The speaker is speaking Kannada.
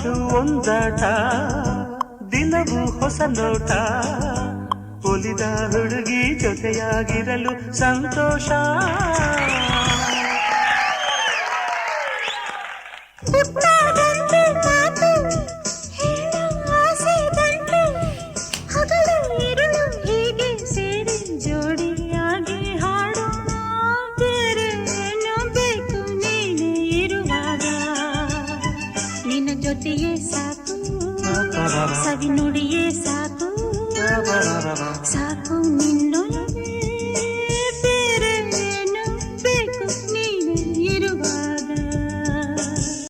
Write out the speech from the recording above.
ನೋಡು ಒಂದಾಟ ದಿನವೂ ಹೊಸ ನೋಟ ಒಲಿದ ಹುಡುಗಿ ಜೊತೆಯಾಗಿರಲು ಸಂತೋಷ ಜೊತೆಯೇ ಸಾಕು ಸವಿ ನುಡಿಯೇ ಸಾಕು ಸಾಕು ನಿನ್ನೊಲವು